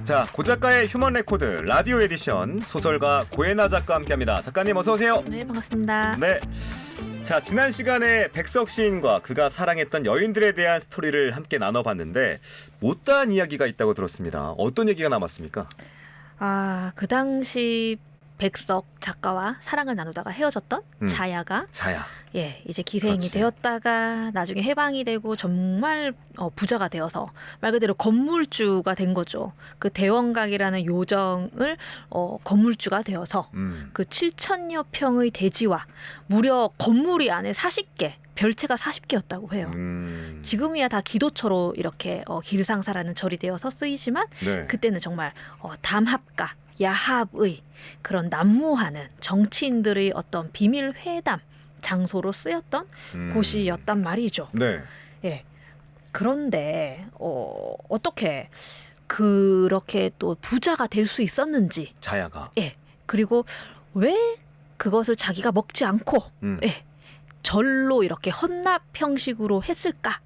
자, 고작가의 휴먼 레코드 라디오 에디션 소설가 고혜나 작가와 함께합니다. 작가님 어서 오세요. 네, 반갑습니다. 네. 자, 지난 시간에 백석 시인과 그가 사랑했던 여인들에 대한 스토리를 함께 나눠봤는데 못다한 이야기가 있다고 들었습니다. 어떤 얘기가 남았습니까? 그 당시 백석 작가와 사랑을 나누다가 헤어졌던 자야가 자야. 이제 기생이 그렇지. 되었다가 나중에 해방이 되고 정말 부자가 되어서 말 그대로 건물주가 된 거죠. 그 대원각이라는 요정을 건물주가 되어서 그 7천여 평의 대지와 무려 건물이 안에 40개, 별채가 40개였다고 해요. 지금이야 다 기도처로 이렇게 길상사라는 절이 되어서 쓰이지만 네. 그때는 정말 담합가, 야합의 그런 난무하는 정치인들의 어떤 비밀 회담 장소로 쓰였던 곳이었단 말이죠. 네. 예. 그런데 어떻게 그렇게 또 부자가 될 수 있었는지, 자야가. 예. 그리고 왜 그것을 자기가 먹지 않고, 예. 절로 이렇게 헌납 형식으로 했을까?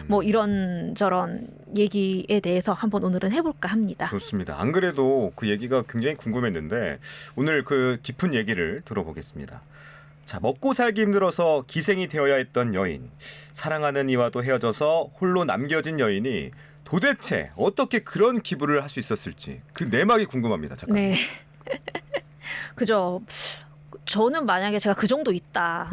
뭐 이런저런 얘기에 대해서 한번 오늘은 해볼까 합니다. 좋습니다. 안 그래도 그 얘기가 굉장히 궁금했는데 오늘 그 깊은 얘기를 들어보겠습니다. 자, 먹고 살기 힘들어서 기생이 되어야 했던 여인, 사랑하는 이와도 헤어져서 홀로 남겨진 여인이 도대체 어떻게 그런 기부를 할 수 있었을지 그 내막이 궁금합니다. 작가님. 네. 그죠. 저는 만약에 제가 그 정도 있다.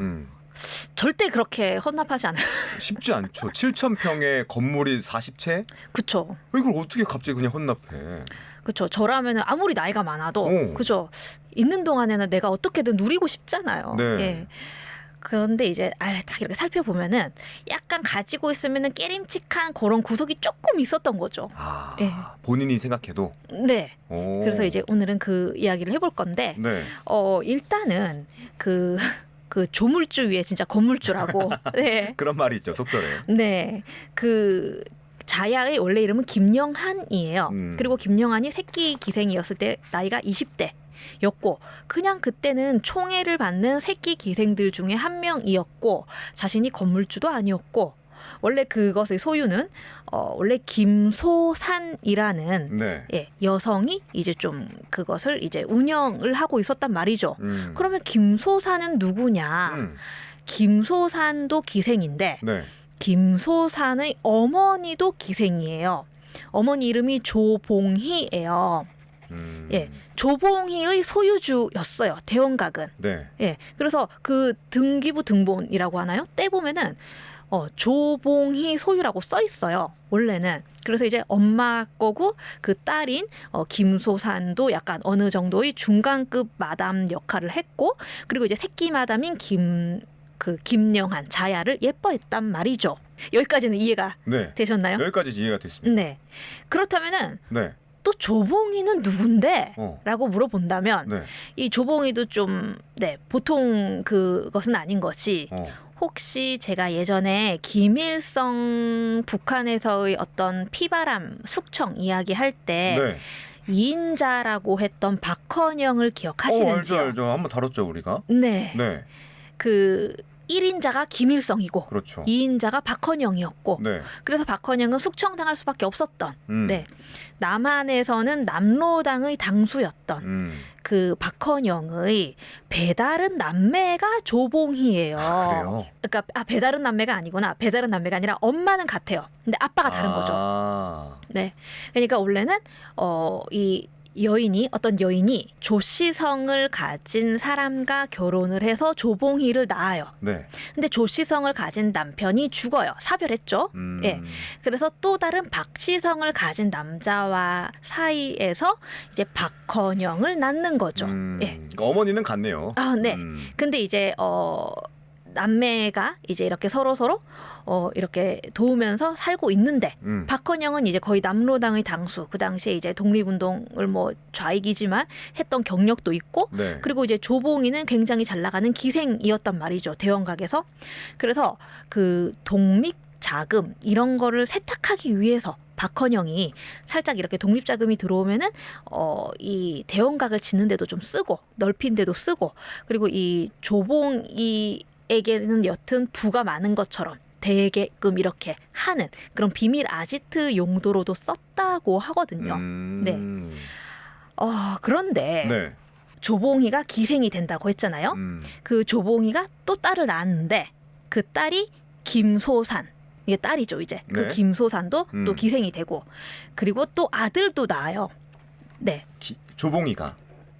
절대 그렇게 헌납하지 않아요. 쉽지 않죠. 7,000평의 건물이 40채? 그쵸. 이걸 어떻게 갑자기 그냥 헌납해? 그쵸. 저라면 아무리 나이가 많아도, 그죠. 있는 동안에는 내가 어떻게든 누리고 싶잖아요. 네. 예. 그런데 이제 딱 이렇게 살펴보면은 약간 가지고 있으면은 깨림칙한 그런 구석이 조금 있었던 거죠. 예. 본인이 생각해도. 네. 오. 그래서 이제 오늘은 그 이야기를 해볼 건데, 네. 일단은 그 조물주 위에 진짜 건물주라고. 네. 그런 말이 있죠, 속설에. 네. 그 자야의 원래 이름은 김영한이에요. 그리고 김영한이 새끼 기생이었을 때 나이가 20대였고 그냥 그때는 총애를 받는 새끼 기생들 중에 한 명이었고 자신이 건물주도 아니었고 원래 그것의 소유는 원래 김소산이라는 네. 여성이 이제 좀 그것을 이제 운영을 하고 있었단 말이죠. 그러면 김소산은 누구냐? 김소산도 기생인데 네. 김소산의 어머니도 기생이에요. 어머니 이름이 조봉희예요. 예, 조봉희의 소유주였어요. 대원각은. 네. 예, 그래서 그 등기부 등본이라고 하나요? 떼 보면은 조봉희 소유라고 써 있어요. 원래는. 그래서 이제 엄마 거고 그 딸인 김소산도 약간 어느 정도의 중간급 마담 역할을 했고 그리고 이제 새끼 마담인 김영한 자야를 예뻐했단 말이죠. 여기까지는 이해가 네. 되셨나요? 여기까지 이해가 됐습니다. 네. 그렇다면은 네. 또 조봉이는 누군데? 라고 물어본다면 네. 이 조봉이도 좀 보통 그것은 아닌 것이 혹시 제가 예전에 김일성 북한에서의 어떤 피바람 숙청 이야기할 때 네. 이인자라고 했던 박헌영을 기억하시는지요? 알죠. 한번 다뤘죠, 우리가. 네. 네. 그 1인자가 김일성이고 그렇죠. 2인자가 박헌영이었고 네. 그래서 박헌영은 숙청당할 수밖에 없었던 네. 남한에서는 남로당의 당수였던 그 박헌영의 배다른 남매가 조봉희예요. 그래요? 그러니까 배다른 남매가 아니구나. 배다른 남매가 아니라 엄마는 같아요. 근데 아빠가 다른 거죠. 네. 그러니까 원래는 이 어떤 여인이 조씨성을 가진 사람과 결혼을 해서 조봉희를 낳아요. 네. 근데 조씨성을 가진 남편이 죽어요. 사별했죠. 예. 그래서 또 다른 박씨성을 가진 남자와 사이에서 이제 박헌영을 낳는 거죠. 예. 어머니는 같네요. 네. 근데 이제 남매가 이제 이렇게 서로 이렇게 도우면서 살고 있는데 박헌영은 이제 거의 남로당의 당수 그 당시에 이제 독립운동을 뭐 좌익이지만 했던 경력도 있고 네. 그리고 이제 조봉이는 굉장히 잘 나가는 기생이었단 말이죠. 대원각에서. 그래서 그 독립 자금 이런 거를 세탁하기 위해서 박헌영이 살짝 이렇게 독립자금이 들어오면은 이 대원각을 짓는데도 좀 쓰고 넓힌데도 쓰고 그리고 이 조봉이에게는 여튼 부가 많은 것처럼 되게끔 이렇게 하는 그런 비밀 아지트 용도로도 썼다고 하거든요. 네. 그런데 네. 조봉희가 기생이 된다고 했잖아요. 그 조봉희가 또 딸을 낳았는데 그 딸이 김소산. 이게 딸이죠, 이제. 그 네. 김소산도 또 기생이 되고 그리고 또 아들도 낳아요. 네. 조봉이가.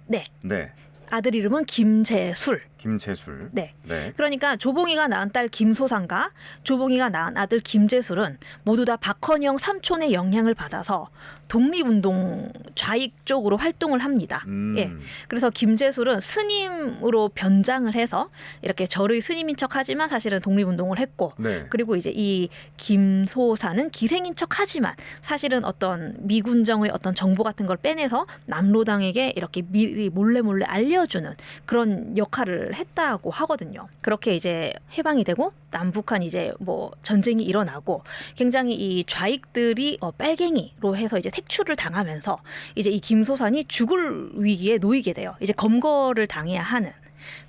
네. 네. 아들 이름은 김재술. 김재술. 네. 네. 그러니까 조봉이가 낳은 딸 김소산과 조봉이가 낳은 아들 김재술은 모두 다 박헌영 삼촌의 영향을 받아서 독립운동 좌익 쪽으로 활동을 합니다. 예. 그래서 김재술은 스님으로 변장을 해서 이렇게 절의 스님인 척하지만 사실은 독립운동을 했고, 네. 그리고 이제 이 김소사는 기생인 척하지만 사실은 어떤 미군정의 어떤 정보 같은 걸 빼내서 남로당에게 이렇게 미리 몰래 알려주는 그런 역할을 했다고 하거든요. 그렇게 이제 해방이 되고 남북한 이제 뭐 전쟁이 일어나고 굉장히 이 좌익들이 빨갱이로 해서 이제 색출을 당하면서 이제 이 김소산이 죽을 위기에 놓이게 돼요. 이제 검거를 당해야 하는.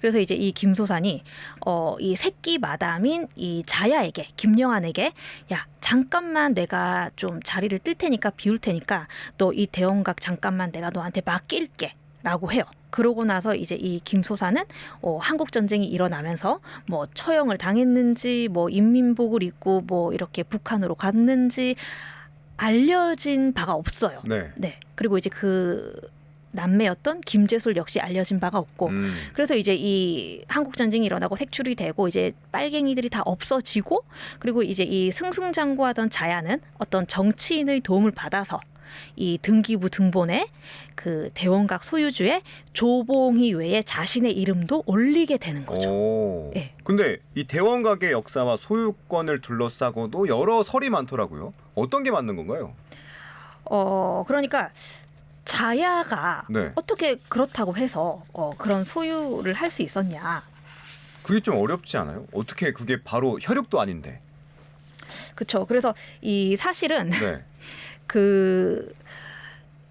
그래서 이제 이 김소산이 이 새끼 마담인 이 자야에게 김영한에게 야 잠깐만 내가 좀 자리를 뜰 테니까 비울 테니까 너 이 대원각 잠깐만 내가 너한테 맡길게라고 해요. 그러고 나서 이제 이 김소사는 한국 전쟁이 일어나면서 뭐 처형을 당했는지 뭐 인민복을 입고 뭐 이렇게 북한으로 갔는지 알려진 바가 없어요. 네. 네. 그리고 이제 그 남매였던 김재술 역시 알려진 바가 없고 그래서 이제 이 한국 전쟁이 일어나고 색출이 되고 이제 빨갱이들이 다 없어지고 그리고 이제 이 승승장구하던 자야는 어떤 정치인의 도움을 받아서 이 등기부 등본에 그 대원각 소유주의 조봉희 외에 자신의 이름도 올리게 되는 거죠. 오. 네. 근데 이 대원각의 역사와 소유권을 둘러싸고도 여러 설이 많더라고요. 어떤 게 맞는 건가요? 그러니까 자야가 네. 어떻게 그렇다고 해서 그런 소유를 할 수 있었냐. 그게 좀 어렵지 않아요? 어떻게 그게 바로 혈육도 아닌데. 그렇죠. 그래서 이 사실은 네. 그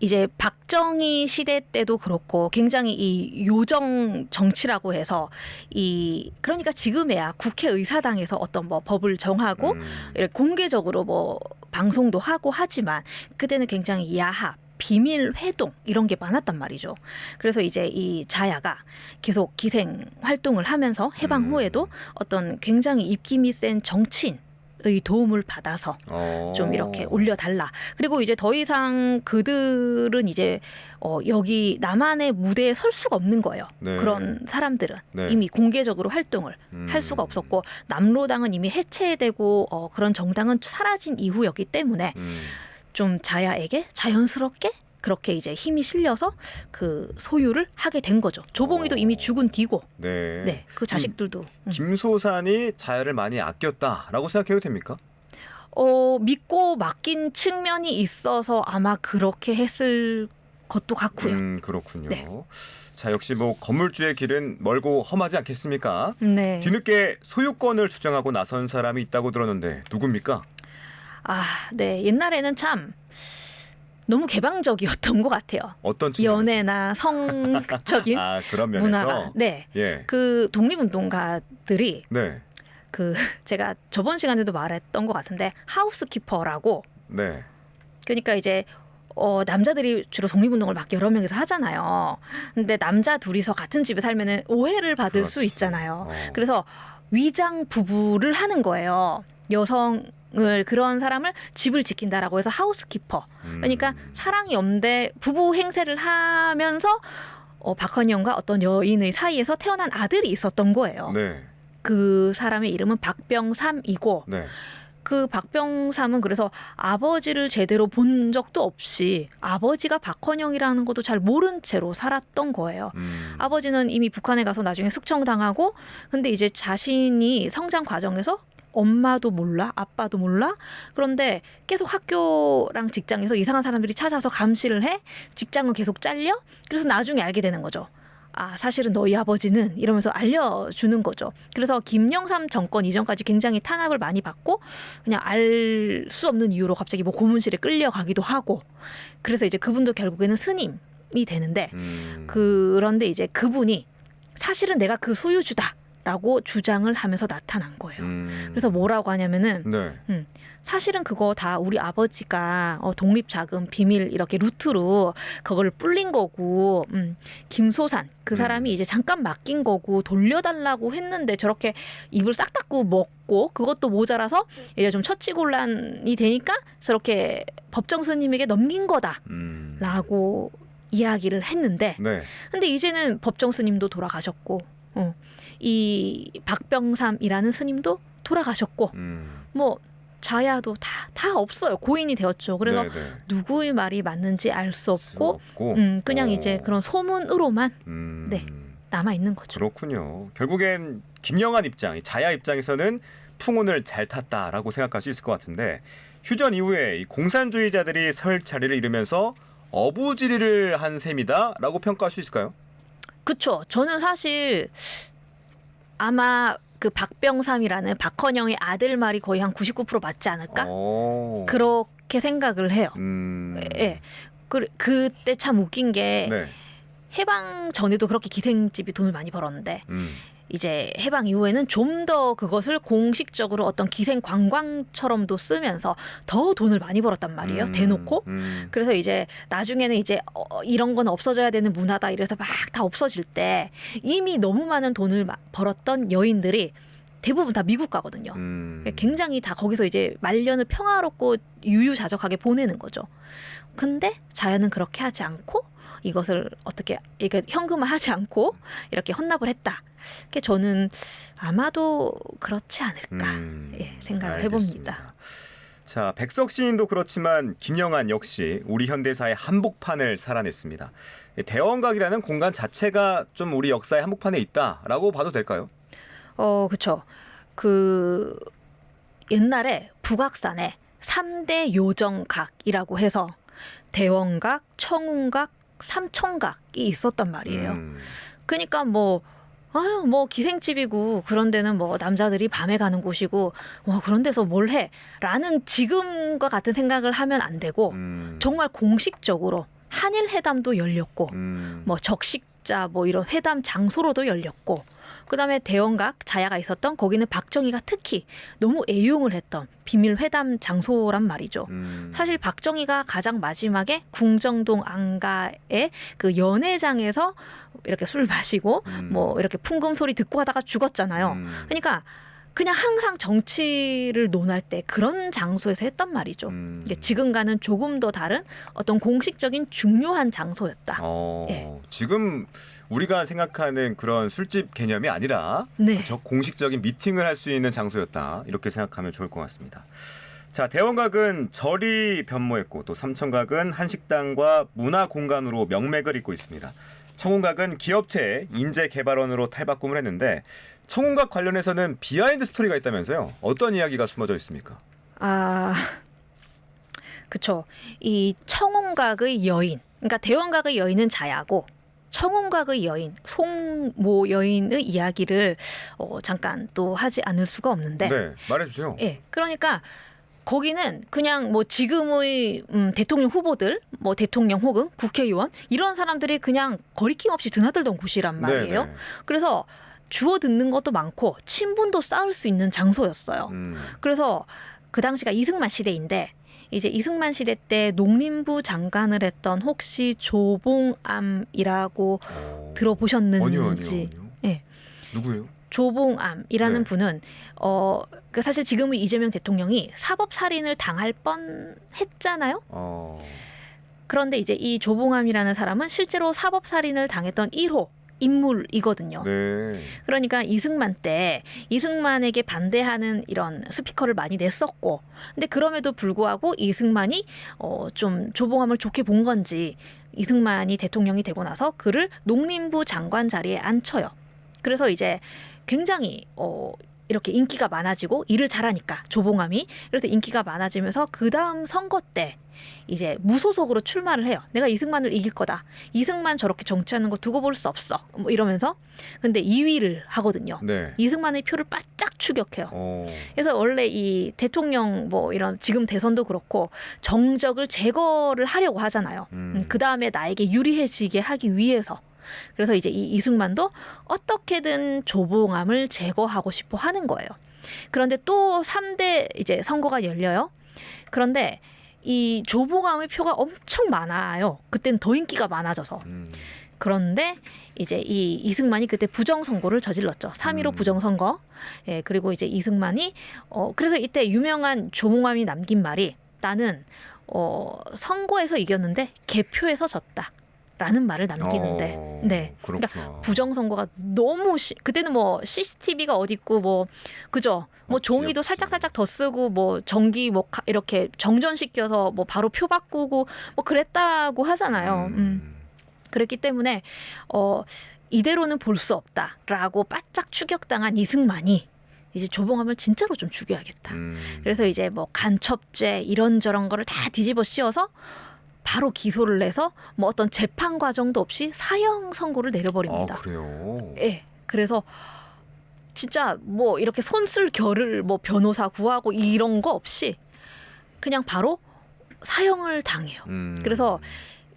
이제 박정희 시대 때도 그렇고 굉장히 이 요정 정치라고 해서 이 그러니까 지금에야 국회의사당에서 어떤 뭐 법을 정하고 이렇게 공개적으로 뭐 방송도 하고 하지만 그때는 굉장히 야합 비밀 회동 이런 게 많았단 말이죠. 그래서 이제 이 자야가 계속 기생 활동을 하면서 해방 후에도 어떤 굉장히 입김이 센 정치인 의 도움을 받아서 좀 이렇게 올려달라. 그리고 이제 더 이상 그들은 이제 여기 남한의 무대에 설 수가 없는 거예요. 네. 그런 사람들은 네. 이미 공개적으로 활동을 할 수가 없었고 남로당은 이미 해체되고 그런 정당은 사라진 이후였기 때문에 좀 자야에게 자연스럽게 그렇게 이제 힘이 실려서 그 소유를 하게 된 거죠. 조봉이도 이미 죽은 뒤고, 네. 그 자식들도. 김소산이 자야를 많이 아꼈다라고 생각해도 됩니까? 믿고 맡긴 측면이 있어서 아마 그렇게 했을 것도 같고요. 그렇군요. 네. 자, 역시 뭐 건물주의 길은 멀고 험하지 않겠습니까? 네. 뒤늦게 소유권을 주장하고 나선 사람이 있다고 들었는데 누굽니까? 네. 옛날에는 참 너무 개방적이었던 것 같아요. 어떤 측면에서? 연애나 성적인 그런 면에서. 문화가. 네. 예. 그 독립운동가들이 네. 그 제가 저번 시간에도 말했던 것 같은데 하우스키퍼라고. 네. 그러니까 이제 남자들이 주로 독립운동을 막 여러 명이서 하잖아요. 근데 남자 둘이서 같은 집에 살면은 오해를 받을 수 그렇지. 있잖아요. 그래서 위장 부부를 하는 거예요. 여성을 그런 사람을 집을 지킨다라고 해서 하우스키퍼. 그러니까 사랑이 없는데 부부 행세를 하면서 박헌영과 어떤 여인의 사이에서 태어난 아들이 있었던 거예요. 네. 그 사람의 이름은 박병삼이고 네. 그 박병삼은 그래서 아버지를 제대로 본 적도 없이 아버지가 박헌영이라는 것도 잘 모른 채로 살았던 거예요. 아버지는 이미 북한에 가서 나중에 숙청당하고 근데 이제 자신이 성장 과정에서 엄마도 몰라, 아빠도 몰라. 그런데 계속 학교랑 직장에서 이상한 사람들이 찾아서 감시를 해. 직장은 계속 잘려. 그래서 나중에 알게 되는 거죠. 사실은 너희 아버지는 이러면서 알려주는 거죠. 그래서 김영삼 정권 이전까지 굉장히 탄압을 많이 받고 그냥 알 수 없는 이유로 갑자기 뭐 고문실에 끌려가기도 하고 그래서 이제 그분도 결국에는 스님이 되는데 그런데 이제 그분이 사실은 내가 그 소유주다. 라고 주장을 하면서 나타난 거예요. 그래서 뭐라고 하냐면은 네. 사실은 그거 다 우리 아버지가 독립자금 비밀 이렇게 루트로 그걸 불린 거고 김소산 그 사람이 이제 잠깐 맡긴 거고 돌려달라고 했는데 저렇게 입을 싹 닫고 먹고 그것도 모자라서 이제 좀 처치곤란이 되니까 저렇게 법정 스님에게 넘긴 거다라고 이야기를 했는데 네. 근데 이제는 법정 스님도 돌아가셨고 이 박병삼이라는 스님도 돌아가셨고 뭐 자야도 다 없어요. 고인이 되었죠. 그래서 네네. 누구의 말이 맞는지 알 수 없고 그냥 이제 그런 소문으로만 네, 남아 있는 거죠. 그렇군요. 결국엔 김영한 입장, 자야 입장에서는 풍운을 잘 탔다라고 생각할 수 있을 것 같은데 휴전 이후에 이 공산주의자들이 설 자리를 잃으면서 어부지리를 한 셈이다라고 평가할 수 있을까요? 그렇죠. 저는 사실 아마 그 박병삼이라는 박헌영의 아들 말이 거의 한 99% 맞지 않을까? 그렇게 생각을 해요. 예. 그때 참 웃긴 게 네. 해방 전에도 그렇게 기생집이 돈을 많이 벌었는데 이제 해방 이후에는 좀 더 그것을 공식적으로 어떤 기생 관광처럼도 쓰면서 더 돈을 많이 벌었단 말이에요. 대놓고. 그래서 이제 나중에는 이제 이런 건 없어져야 되는 문화다 이래서 막 다 없어질 때 이미 너무 많은 돈을 벌었던 여인들이 대부분 다 미국 가거든요. 굉장히 다 거기서 이제 말년을 평화롭고 유유자적하게 보내는 거죠. 근데 자연은 그렇게 하지 않고 이것을 어떻게 이게 현금화하지 않고 이렇게 헌납을 했다. 그게 저는 아마도 그렇지 않을까 생각을 해봅니다. 자, 백석 시인도 그렇지만 김영한 역시 우리 현대사의 한복판을 살아냈습니다. 대원각이라는 공간 자체가 좀 우리 역사의 한복판에 있다라고 봐도 될까요? 그렇죠. 그 옛날에 북악산에 3대 요정각이라고 해서 대원각, 청운각, 삼청각이 있었단 말이에요. 그러니까 뭐 기생집이고 그런 데는 뭐 남자들이 밤에 가는 곳이고 그런 데서 뭘 해? 라는 지금과 같은 생각을 하면 안 되고 정말 공식적으로 한일 회담도 열렸고 뭐 적식자 뭐 이런 회담 장소로도 열렸고 그다음에 대원각 자야가 있었던 거기는 박정희가 특히 너무 애용을 했던 비밀 회담 장소란 말이죠. 사실 박정희가 가장 마지막에 궁정동 안가의 그 연회장에서 이렇게 술 마시고 뭐 이렇게 풍금 소리 듣고 하다가 죽었잖아요. 그러니까 그냥 항상 정치를 논할 때 그런 장소에서 했단 말이죠. 지금과는 조금 더 다른 어떤 공식적인 중요한 장소였다. 예. 지금 우리가 생각하는 그런 술집 개념이 아니라 네. 저 공식적인 미팅을 할 수 있는 장소였다. 이렇게 생각하면 좋을 것 같습니다. 자, 대원각은 절이 변모했고 또 삼청각은 한식당과 문화 공간으로 명맥을 잇고 있습니다. 청운각은 기업체 인재개발원으로 탈바꿈을 했는데 청운각 관련해서는 비하인드 스토리가 있다면서요. 어떤 이야기가 숨어져 있습니까? 그렇죠. 이 청운각의 여인, 그러니까 대원각의 여인은 자야고 청운각의 여인, 송모 여인의 이야기를 잠깐 또 하지 않을 수가 없는데. 네, 말해주세요. 예, 그러니까 거기는 그냥 뭐 지금의 대통령 후보들, 뭐 대통령 혹은 국회의원 이런 사람들이 그냥 거리낌 없이 드나들던 곳이란 말이에요. 네네. 그래서 주워 듣는 것도 많고 친분도 쌓을 수 있는 장소였어요. 그래서 그 당시가 이승만 시대인데 이제 이승만 시대 때 농림부 장관을 했던 혹시 조봉암이라고 들어보셨는지? 아니요. 예. 누구예요? 조봉암이라는 네. 분은 그 사실 지금의 이재명 대통령이 사법 살인을 당할 뻔했잖아요. 그런데 이제 이 조봉암이라는 사람은 실제로 사법 살인을 당했던 1호 인물이거든요. 네. 그러니까 이승만 때 이승만에게 반대하는 이런 스피커를 많이 냈었고, 근데 그럼에도 불구하고 이승만이 좀 조봉암을 좋게 본 건지 이승만이 대통령이 되고 나서 그를 농림부 장관 자리에 앉혀요. 그래서 이제 굉장히 이렇게 인기가 많아지고 일을 잘하니까 조봉암이 그래서 인기가 많아지면서 그 다음 선거 때 이제 무소속으로 출마를 해요. 내가 이승만을 이길 거다. 이승만 저렇게 정치하는 거 두고 볼 수 없어. 뭐 이러면서 근데 2위를 하거든요. 네. 이승만의 표를 바짝 추격해요. 그래서 원래 이 대통령 뭐 이런 지금 대선도 그렇고 정적을 제거를 하려고 하잖아요. 그 다음에 나에게 유리해지게 하기 위해서. 그래서 이제 이 이승만도 어떻게든 조봉암을 제거하고 싶어 하는 거예요. 그런데 또 3대 이제 선거가 열려요. 그런데 이 조봉암의 표가 엄청 많아요. 그때는 더 인기가 많아져서. 그런데 이제 이 이승만이 그때 부정선거를 저질렀죠. 3.15 부정선거. 예, 그리고 이제 이승만이 그래서 이때 유명한 조봉암이 남긴 말이 나는 선거에서 이겼는데 개표에서 졌다. 라는 말을 남기는데, 네, 그러니까 부정선거가 너무 그때는 뭐 CCTV가 어디 있고 뭐 그죠, 뭐 종이도 살짝 더 쓰고 뭐 전기 뭐 이렇게 정전시켜서 뭐 바로 표 바꾸고 뭐 그랬다고 하잖아요. 그랬기 때문에 이대로는 볼 수 없다라고 바짝 추격당한 이승만이 이제 조봉암을 진짜로 좀 죽여야겠다. 그래서 이제 뭐 간첩죄 이런저런 거를 다 뒤집어 씌워서 바로 기소를 내서 뭐 어떤 재판 과정도 없이 사형 선고를 내려버립니다. 아, 그래요? 예. 그래서 진짜 뭐 이렇게 손쓸 겨를 뭐 변호사 구하고 이런 거 없이 그냥 바로 사형을 당해요. 그래서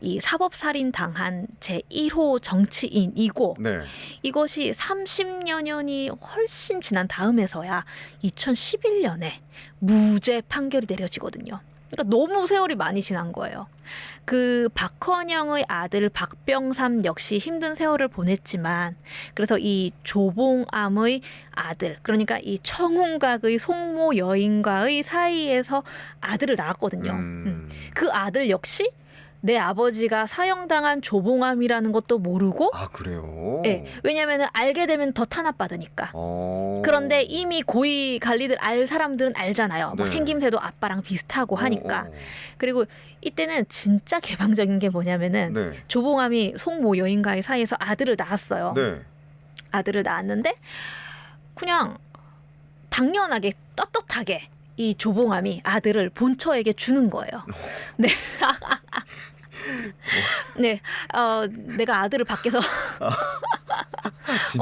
이 사법살인 당한 제1호 정치인이고 네. 이것이 30여 년이 훨씬 지난 다음에서야 2011년에 무죄 판결이 내려지거든요. 그러니까 너무 세월이 많이 지난 거예요. 그 박헌영의 아들 박병삼 역시 힘든 세월을 보냈지만 그래서 이 조봉암의 아들 그러니까 이 청운각의 송모 여인과의 사이에서 아들을 낳았거든요. 그 아들 역시 내 아버지가 사형당한 조봉암이라는 것도 모르고 아, 그래요? 네, 왜냐하면 알게 되면 더 탄압받으니까. 그런데 이미 고위 관리들 알 사람들은 알잖아요. 뭐 네. 생김새도 아빠랑 비슷하고 하니까. 그리고 이때는 진짜 개방적인 게 뭐냐면은 네. 조봉암이 송모 여인과의 사이에서 아들을 낳았어요. 네. 아들을 낳았는데 그냥 당연하게 떳떳하게 이 조봉암이 아들을 본처에게 주는 거예요. 네. 네, 내가 아들을 밖에서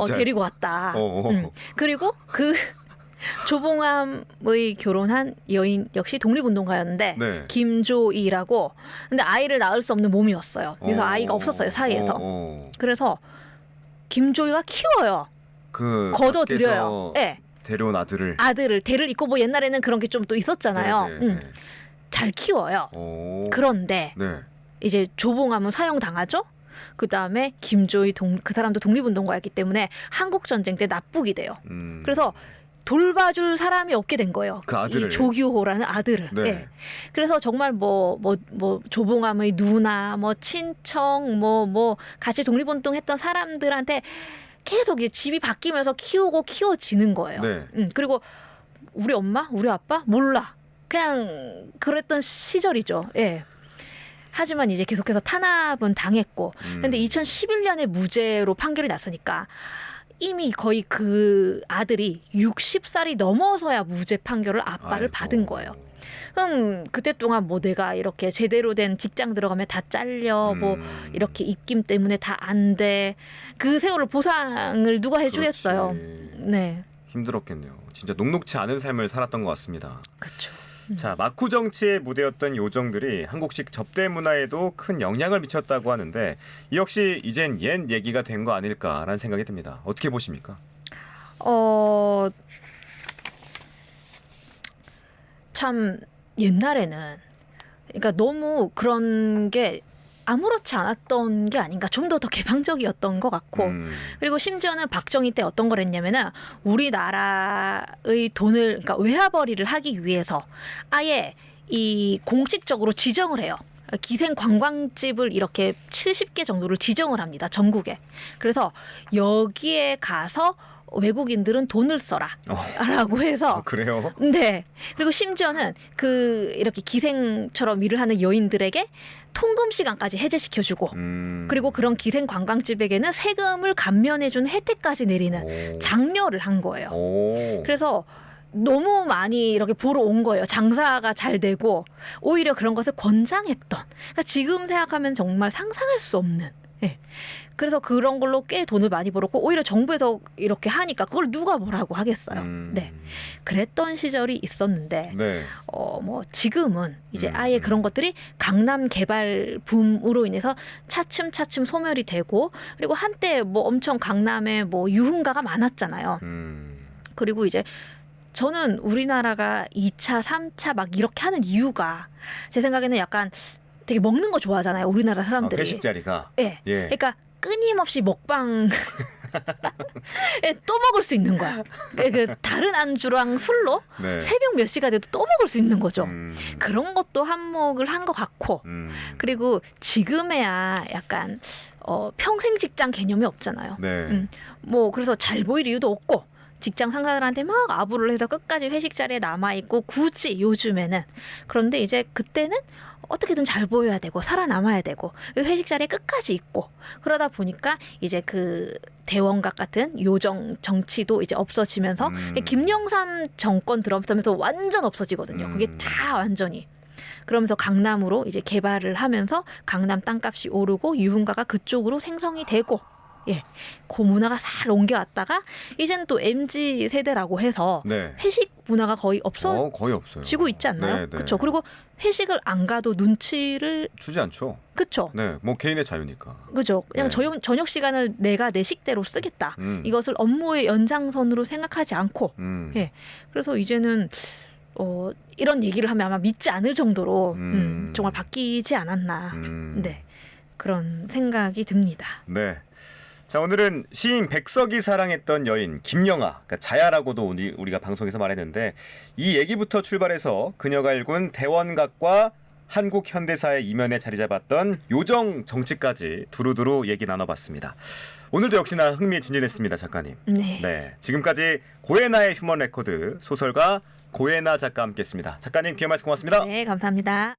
데리고 왔다. 그리고 그 조봉암의 결혼한 여인 역시 독립운동가였는데 네. 김조이라고. 근데 아이를 낳을 수 없는 몸이었어요. 그래서 아이가 없었어요 사이에서. 그래서 김조이가 키워요. 그 걷어들여요. 네. 데려온 아들을 대를 잇고 뭐 옛날에는 그런 게 좀 또 있었잖아요. 네. 잘 키워요. 그런데 네. 이제 조봉암은 사형당하죠. 그다음에 김조이 그 사람도 독립운동가였기 때문에 한국전쟁 때 납북이 돼요. 그래서 돌봐줄 사람이 없게 된 거예요. 그 아들을. 이 조규호라는 아들을. 네. 네. 그래서 정말 뭐 조봉암의 누나, 뭐 친척, 뭐 같이 독립운동했던 사람들한테 계속 이제 집이 바뀌면서 키워지는 거예요. 네. 그리고 우리 엄마, 우리 아빠 몰라. 그냥 그랬던 시절이죠. 예. 하지만 이제 계속해서 탄압은 당했고, 근데 2011년에 무죄로 판결이 났으니까 이미 거의 그 아들이 60살이 넘어서야 무죄 판결을 아빠를 받은 거예요. 그럼 그때 동안 뭐 내가 이렇게 제대로 된 직장 들어가면 다 잘려, 뭐 이렇게 입김 때문에 다 안 돼. 그 세월을 보상을 누가 해주겠어요. 그렇지. 네. 힘들었겠네요. 진짜 녹록치 않은 삶을 살았던 것 같습니다. 그렇죠. 자, 막후 정치의 무대였던 요정들이 한국식 접대 문화에도 큰 영향을 미쳤다고 하는데 이 역시 이젠 옛 얘기가 된 거 아닐까라는 생각이 듭니다. 어떻게 보십니까? 참 옛날에는 그러니까 너무 그런 게 아무렇지 않았던 게 아닌가. 좀 더 개방적이었던 것 같고, 그리고 심지어는 박정희 때 어떤 걸 했냐면은 우리나라의 돈을 그러니까 외화벌이를 하기 위해서 아예 이 공식적으로 지정을 해요. 기생 관광집을 이렇게 70개 정도를 지정을 합니다. 전국에. 그래서 여기에 가서 외국인들은 돈을 써라 라고 해서 그래요? 네. 그리고 심지어는 그 이렇게 기생처럼 일을 하는 여인들에게 통금 시간까지 해제시켜주고 그리고 그런 기생 관광집에게는 세금을 감면해준 혜택까지 내리는 장려를 한 거예요. 그래서 너무 많이 이렇게 보러 온 거예요. 장사가 잘 되고 오히려 그런 것을 권장했던. 그러니까 지금 생각하면 정말 상상할 수 없는 그래서 그런 걸로 꽤 돈을 많이 벌었고 오히려 정부에서 이렇게 하니까 그걸 누가 뭐라고 하겠어요. 네. 그랬던 시절이 있었는데 네. 뭐 지금은 이제 아예 그런 것들이 강남 개발 붐으로 인해서 차츰차츰 소멸이 되고 그리고 한때 뭐 엄청 강남에 뭐 유흥가가 많았잖아요. 그리고 이제 저는 우리나라가 2차, 3차 막 이렇게 하는 이유가 제 생각에는 약간 되게 먹는 거 좋아하잖아요. 우리나라 사람들이. 회식 자리가. 예. 예. 그러니까 끊임없이 먹방 또 먹을 수 있는 거야. 그 다른 안주랑 술로 네. 새벽 몇 시가 돼도 또 먹을 수 있는 거죠. 음. 그런 것도 한몫을 한 것 같고 그리고 지금에야 약간 평생 직장 개념이 없잖아요. 네. 뭐 그래서 잘 보일 이유도 없고 직장 상사들한테 막 아부를 해서 끝까지 회식 자리에 남아 있고 굳이 요즘에는 그런데 이제 그때는 어떻게든 잘 보여야 되고 살아남아야 되고 회식 자리에 끝까지 있고 그러다 보니까 이제 그 대원각 같은 요정 정치도 이제 없어지면서 김영삼 정권 들어서면서 완전 없어지거든요. 그게 다 완전히. 그러면서 강남으로 이제 개발을 하면서 강남 땅값이 오르고 유흥가가 그쪽으로 생성이 되고 예, 그 문화가 살 옮겨왔다가 이제는 또 MZ 세대라고 해서 네. 회식 문화가 거의 거의 없어요. 지고 있지 않나요? 네, 네. 그렇죠. 그리고 회식을 안 가도 눈치를 주지 않죠. 그렇죠. 네. 뭐 개인의 자유니까. 그죠. 그냥 네. 저녁 시간을 내가 내 식대로 쓰겠다. 이것을 업무의 연장선으로 생각하지 않고 예. 그래서 이제는 이런 얘기를 하면 아마 믿지 않을 정도로 정말 바뀌지 않았나. 네. 그런 생각이 듭니다. 네. 자, 오늘은 시인 백석이 사랑했던 여인 김영하, 그러니까 자야라고도 우리가 방송에서 말했는데 이 얘기부터 출발해서 그녀가 일군 대원각과 한국 현대사의 이면에 자리 잡았던 요정 정치까지 두루두루 얘기 나눠봤습니다. 오늘도 역시나 흥미진진했습니다, 작가님. 네. 네. 지금까지 고에나의 휴먼 레코드 소설가 고에나 작가와 함께했습니다. 작가님 귀한 말씀 고맙습니다. 네, 감사합니다.